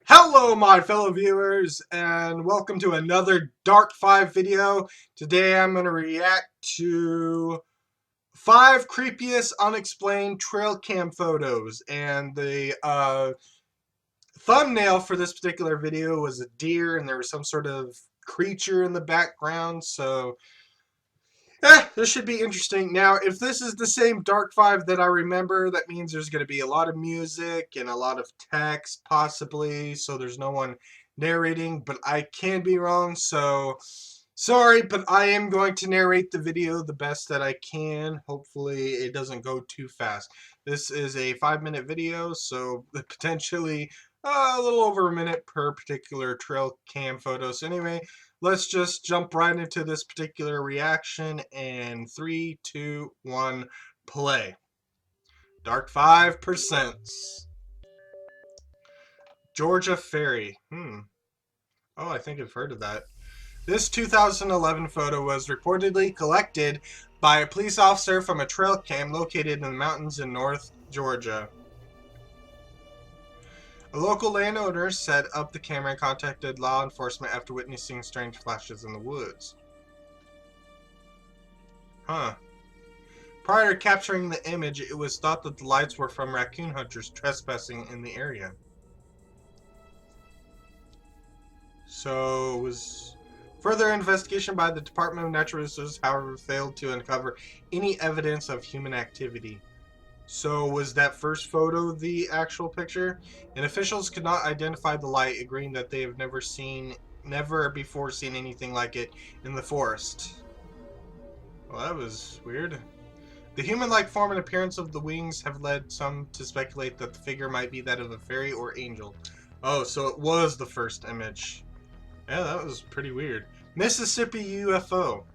Hello my fellow viewers and welcome to another Dark 5 video. Today I'm going to react to 5 creepiest unexplained trail cam photos, and the thumbnail for this particular video was a deer and there was some sort of creature in the background, so this should be interesting. Now, if this is the same Dark 5 that I remember, that means there's going to be a lot of music and a lot of text, possibly, so there's no one narrating, but I can be wrong, so sorry, but I am going to narrate the video the best that I can. Hopefully, it doesn't go too fast. This is a 5-minute video, so potentially a little over a minute per particular trail cam photo. So anyway, let's just jump right into this particular reaction, and 3, 2, 1, play. Dark 5%. Georgia Ferry. Oh, I think I've heard of that. This 2011 photo was reportedly collected by a police officer from a trail cam located in the mountains in North Georgia. A local landowner set up the camera and contacted law enforcement after witnessing strange flashes in the woods. Prior to capturing the image, it was thought that the lights were from raccoon hunters trespassing in the area. So, was further investigation by the Department of Natural Resources, however, failed to uncover any evidence of human activity. So was that first photo the actual picture? And officials could not identify the light, agreeing that they have never before seen anything like it in the forest. Well, that was weird. The human-like form and appearance of the wings have led some to speculate that the figure might be that of a fairy or angel. Oh, so it was the first image. Yeah, that was pretty weird. Mississippi UFO.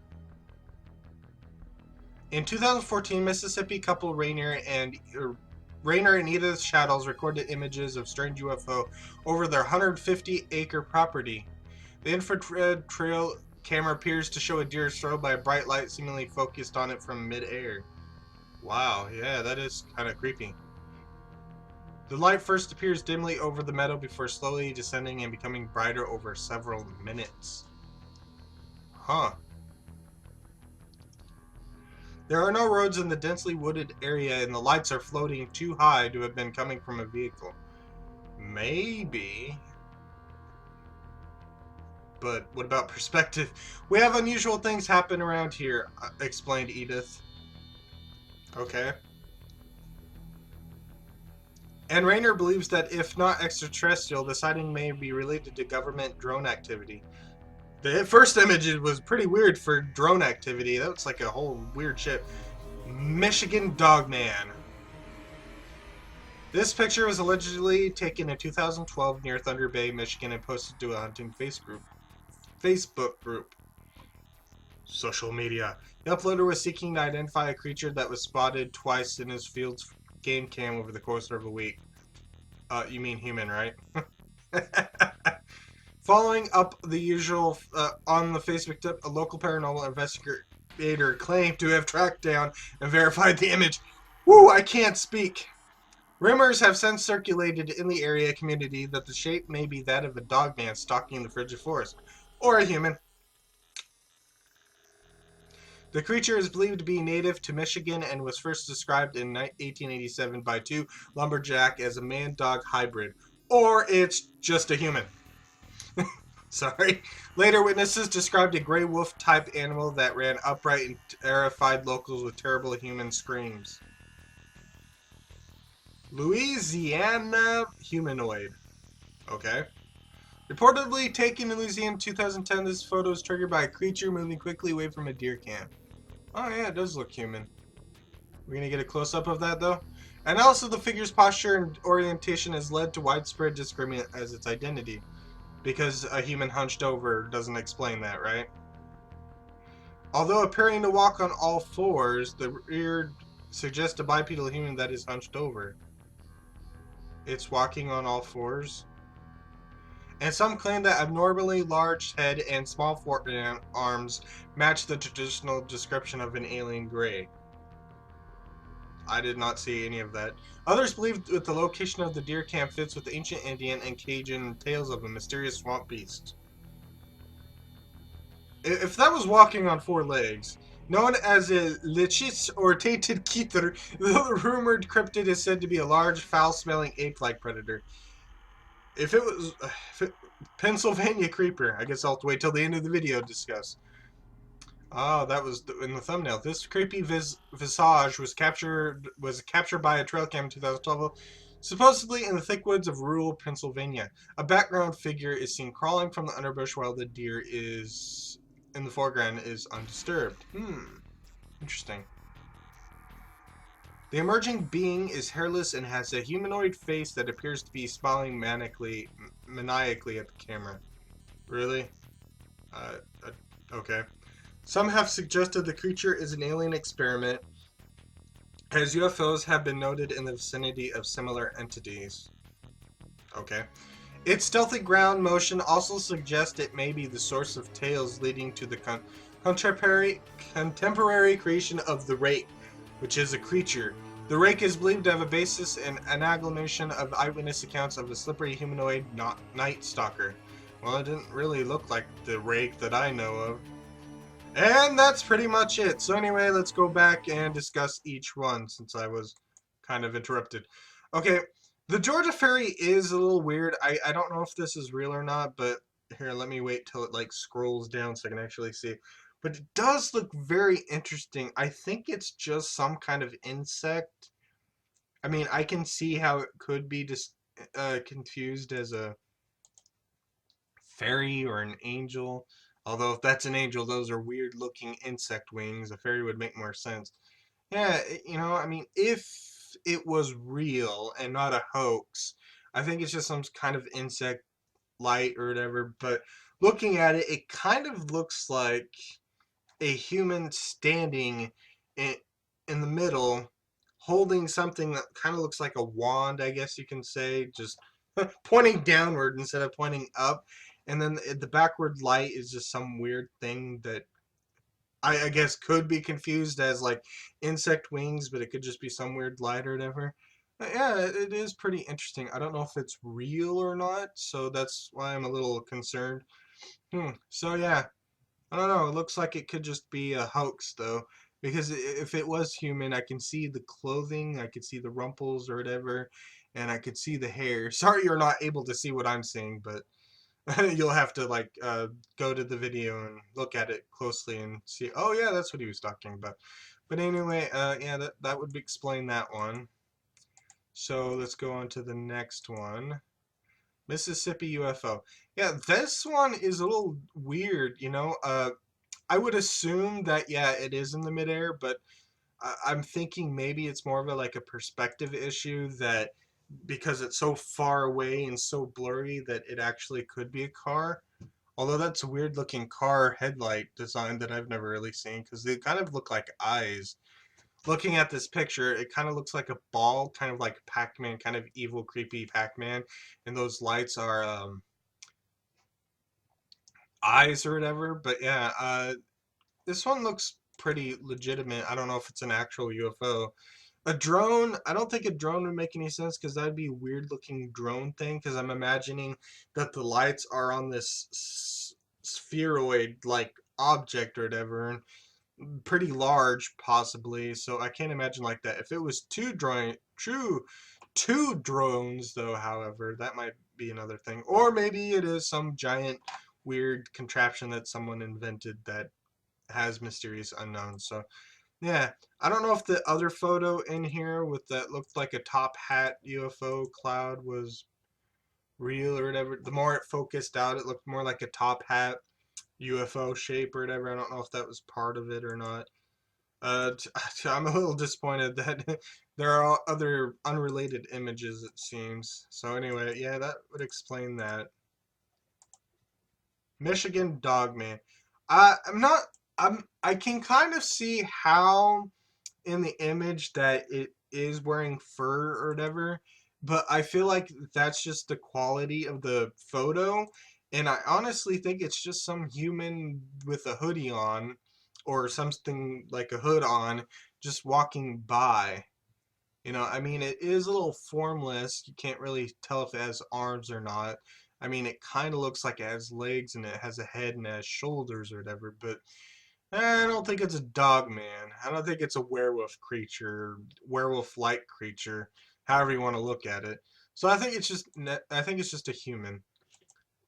In 2014, Mississippi couple Rainer and Edith Shadows recorded images of strange UFO over their 150-acre property. The infrared trail camera appears to show a deer surrounded by a bright light seemingly focused on it from mid-air. Wow, yeah, that is kind of creepy. The light first appears dimly over the meadow before slowly descending and becoming brighter over several minutes. There are no roads in the densely wooded area, and the lights are floating too high to have been coming from a vehicle. Maybe. But what about perspective? We have unusual things happen around here, explained Edith. Okay. And Rainer believes that if not extraterrestrial, the sighting may be related to government drone activity. The first image was pretty weird for drone activity. That was like a whole weird shit. Michigan Dogman. This picture was allegedly taken in 2012 near Thunder Bay, Michigan, and posted to a hunting Facebook group. Social media. The uploader was seeking to identify a creature that was spotted twice in his field's game cam over the course of a week. You mean human, right? Following up the usual on the Facebook tip, a local paranormal investigator claimed to have tracked down and verified the image. Woo, I can't speak. Rumors have since circulated in the area community that the shape may be that of a dogman stalking the frigid forest, or a human. The creature is believed to be native to Michigan and was first described in 1887 by two lumberjacks as a man-dog hybrid. Or it's just a human. Sorry. Later witnesses described a gray wolf-type animal that ran upright and terrified locals with terrible human screams. Louisiana Humanoid. Okay. Reportedly taken in Louisiana in 2010, this photo is triggered by a creature moving quickly away from a deer camp. Oh yeah, it does look human. We're gonna get a close-up of that though. Analysis of the figure's posture and orientation has led to widespread disagreement as its identity. Because a human hunched over doesn't explain that, right? Although appearing to walk on all fours, the rear suggests a bipedal human that is hunched over. It's walking on all fours. And some claim that abnormally large head and small forearms match the traditional description of an alien gray. I did not see any of that. Others believe that the location of the deer camp fits with the ancient Indian and Cajun tales of a mysterious swamp beast. If that was walking on four legs, known as a lichis or tainted keter, the rumored cryptid is said to be a large, foul-smelling ape-like predator. If it was Pennsylvania creeper, I guess I'll have to wait till the end of the video to discuss. Ah, that was in the thumbnail. This creepy visage was captured by a trail cam in 2012, supposedly in the thick woods of rural Pennsylvania. A background figure is seen crawling from the underbrush while the deer is in the foreground is undisturbed. Interesting. The emerging being is hairless and has a humanoid face that appears to be smiling maniacally at the camera. Really? Uh, okay. Some have suggested the creature is an alien experiment, as UFOs have been noted in the vicinity of similar entities. Okay. Its stealthy ground motion also suggests it may be the source of tales leading to the contemporary creation of the rake, which is a creature. The rake is believed to have a basis in an amalgamation of eyewitness accounts of a slippery humanoid night stalker. Well, it didn't really look like the rake that I know of. And that's pretty much it. So anyway, let's go back and discuss each one since I was kind of interrupted. Okay, the Georgia ferry is a little weird. I don't know if this is real or not, but here, let me wait till it like scrolls down so I can actually see. But it does look very interesting. I think it's just some kind of insect. I mean, I can see how it could be just confused as a fairy or an angel. Although if that's an angel, those are weird looking insect wings. A fairy would make more sense. Yeah, I mean, if it was real and not a hoax, I think it's just some kind of insect light or whatever. But looking at it, it kind of looks like a human standing in, in the middle, holding something that kind of looks like a wand, I guess you can say, just pointing downward instead of pointing up. And then the backward light is just some weird thing that I guess could be confused as like insect wings, but it could just be some weird light or whatever. But yeah, it is pretty interesting. I don't know if it's real or not, so that's why I'm a little concerned. So yeah, I don't know. It looks like it could just be a hoax though, because if it was human, I can see the clothing, I could see the rumples or whatever, and I could see the hair. Sorry, you're not able to see what I'm seeing, but you'll have to like go to the video and look at it closely and see. Oh yeah, that's what he was talking about. But anyway, yeah, that would explain that one. So let's go on to the next one. Mississippi UFO. Yeah, this one is a little weird. I would assume that yeah, it is in the midair, but I'm thinking maybe it's more of a like a perspective issue that because it's so far away and so blurry that it actually could be a car. Although that's a weird looking car headlight design that I've never really seen because they kind of look like eyes. Looking at this picture, it kind of looks like a ball, kind of like Pac-Man, kind of evil, creepy Pac-Man. And those lights are eyes or whatever. But yeah, this one looks pretty legitimate. I don't know if it's an actual UFO. A drone, I don't think a drone would make any sense because that'd be a weird looking drone thing because I'm imagining that the lights are on this spheroid like object or whatever and pretty large possibly. So I can't imagine like that. If it was two drones though, however, that might be another thing. Or maybe it is some giant weird contraption that someone invented that has mysterious unknowns. So yeah, I don't know if the other photo in here with that looked like a top hat UFO cloud was real or whatever. The more it focused out, it looked more like a top hat UFO shape or whatever. I don't know if that was part of it or not. I'm a little disappointed that there are other unrelated images, it seems. So anyway, yeah, that would explain that. Michigan Dogman. I'm not. I can kind of see how in the image that it is wearing fur or whatever, but I feel like that's just the quality of the photo, and I honestly think it's just some human with a hoodie on or something like a hood on just walking by. You know, I mean, it is a little formless. You can't really tell if it has arms or not. I mean, it kind of looks like it has legs and it has a head and it has shoulders or whatever, but I don't think it's a dog man. I don't think it's a werewolf creature, werewolf-like creature, however you want to look at it. So I think it's just a human.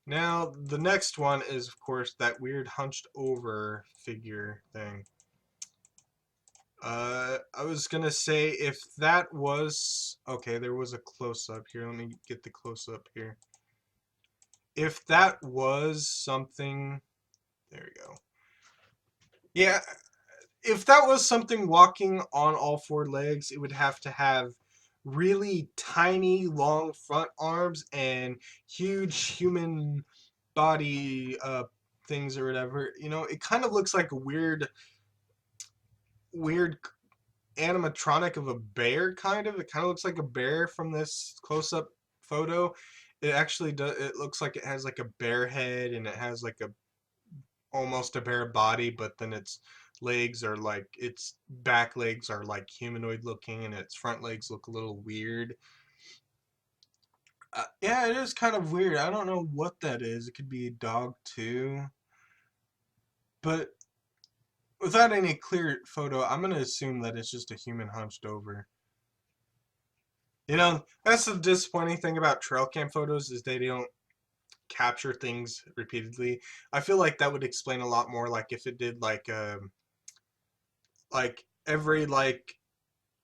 Now, the next one is, of course, that weird hunched over figure thing. I was gonna say if that was okay, there was a close-up here. Let me get the close-up here. If that was something, there we go. Yeah, if that was something walking on all four legs, it would have to have really tiny, long front arms and huge human body things or whatever. You know, it kind of looks like a weird animatronic of a bear, kind of. It kind of looks like a bear from this close-up photo. It actually does. It looks like it has like a bear head and it has like a almost a bear body, but then its legs are like its back legs are like humanoid looking and its front legs look a little weird. Yeah, it is kind of weird. I don't know what that is. It could be a dog too. But without any clear photo, I'm going to assume that it's just a human hunched over. You know, that's the disappointing thing about trail cam photos is they don't capture things repeatedly. I feel like that would explain a lot more like if it did like every like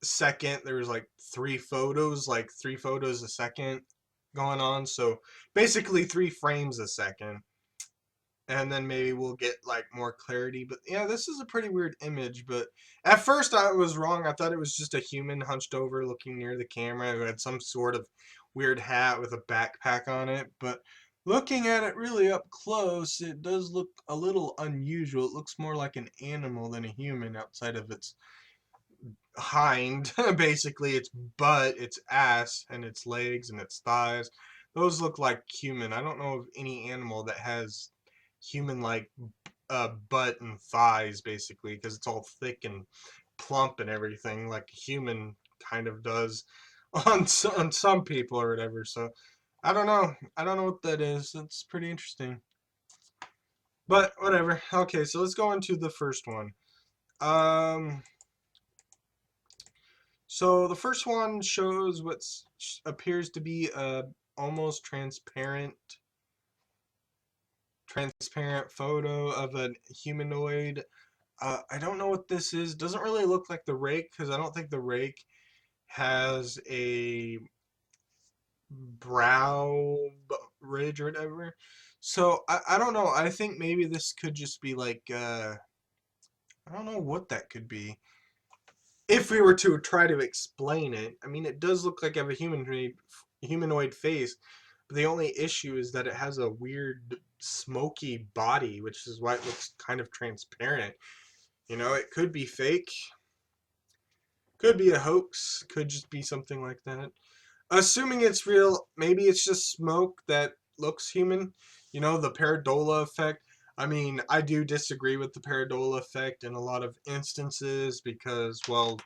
second there was like three photos a second going on. So basically 3 frames a second. And then maybe we'll get like more clarity. But yeah, this is a pretty weird image. But at first I was wrong. I thought it was just a human hunched over looking near the camera who had some sort of weird hat with a backpack on it. But looking at it really up close, it does look a little unusual. It looks more like an animal than a human outside of its hind, basically its butt, its ass, and its legs and its thighs. Those look like human. I don't know of any animal that has human-like butt and thighs, basically, because it's all thick and plump and everything, like a human kind of does on some people or whatever. So I don't know. I don't know what that is. It's pretty interesting. But whatever. Okay, so let's go into the first one. Um, So the first one shows what appears to be a almost transparent photo of a humanoid. I don't know what this is. Doesn't really look like the rake because I don't think the rake has a brow ridge or whatever. So I don't know. I think maybe this could just be like I don't know what that could be. If we were to try to explain it, I mean, it does look like I have a humanoid face, but the only issue is that it has a weird smoky body, which is why it looks kind of transparent. You know, it could be fake, could be a hoax, could just be something like that. Assuming it's real, maybe it's just smoke that looks human. You know, the paradola effect. I mean, I do disagree with the paradola effect in a lot of instances because, well,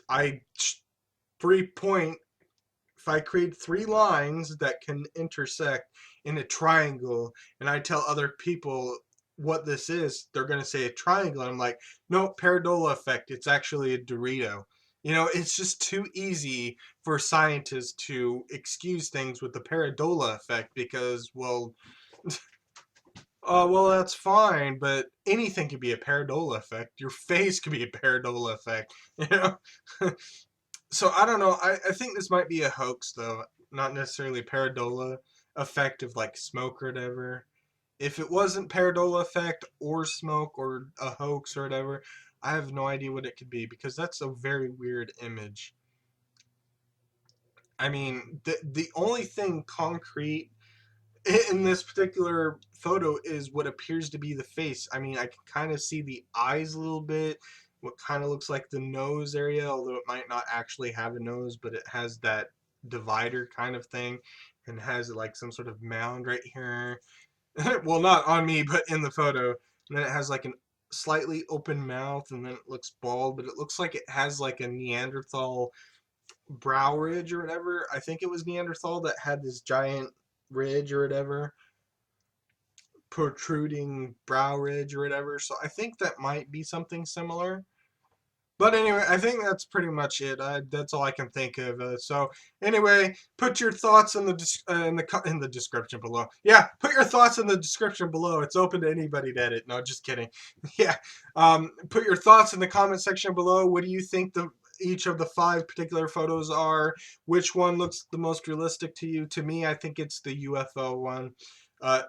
I 3 point if I create 3 lines that can intersect in a triangle and I tell other people what this is, they're going to say a triangle. And I'm like, no, paradola effect. It's actually a Dorito. You know, it's just too easy for scientists to excuse things with the paradola effect because, well, that's fine, but anything could be a paradola effect. Your face could be a paradola effect, you know? So I don't know. I think this might be a hoax though, not necessarily paradola effect of like smoke or whatever. If it wasn't paradola effect or smoke or a hoax or whatever, I have no idea what it could be because that's a very weird image. I mean, the only thing concrete in this particular photo is what appears to be the face. I mean, I can kind of see the eyes a little bit, what kind of looks like the nose area, although it might not actually have a nose, but it has that divider kind of thing and has like some sort of mound right here. Well, not on me, but in the photo. And then it has like an slightly open mouth, and then it looks bald, but it looks like it has like a Neanderthal brow ridge or whatever. I think it was Neanderthal that had this giant ridge or whatever, protruding brow ridge or whatever. So I think that might be something similar. But anyway, I think that's pretty much it. That's all I can think of. So anyway, put your thoughts in in the description below. Yeah, put your thoughts in the description below. It's open to anybody to edit. No, just kidding. Yeah, put your thoughts in the comment section below. What do you think each of the 5 particular photos are? Which one looks the most realistic to you? To me, I think it's the UFO one.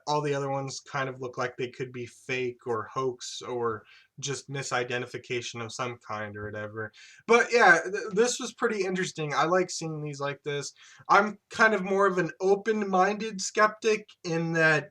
All the other ones kind of look like they could be fake or hoax or just misidentification of some kind or whatever. But yeah, this was pretty interesting. I like seeing these like this. I'm kind of more of an open-minded skeptic in that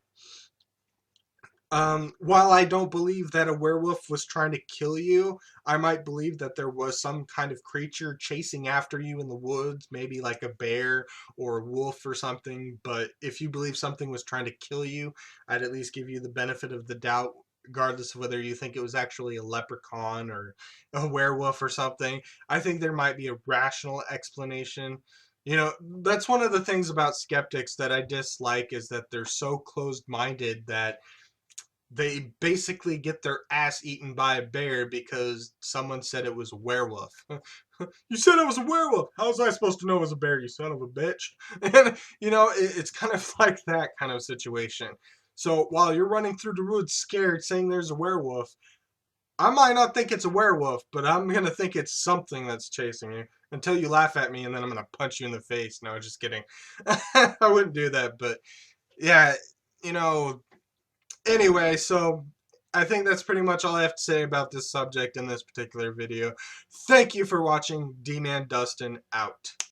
while I don't believe that a werewolf was trying to kill you, I might believe that there was some kind of creature chasing after you in the woods, maybe like a bear or a wolf or something. But if you believe something was trying to kill you, I'd at least give you the benefit of the doubt, regardless of whether you think it was actually a leprechaun or a werewolf or something. I think there might be a rational explanation. You know, that's one of the things about skeptics that I dislike, is that they're so closed-minded that they basically get their ass eaten by a bear because someone said it was a werewolf. You said it was a werewolf. How was I supposed to know it was a bear, you son of a bitch? And, you know, it's kind of like that kind of situation. So while you're running through the woods scared saying there's a werewolf, I might not think it's a werewolf, but I'm going to think it's something that's chasing you until you laugh at me, and then I'm going to punch you in the face. No, just kidding. I wouldn't do that, but yeah, you know, anyway, so I think that's pretty much all I have to say about this subject in this particular video. Thank you for watching. D-Man Dustin out.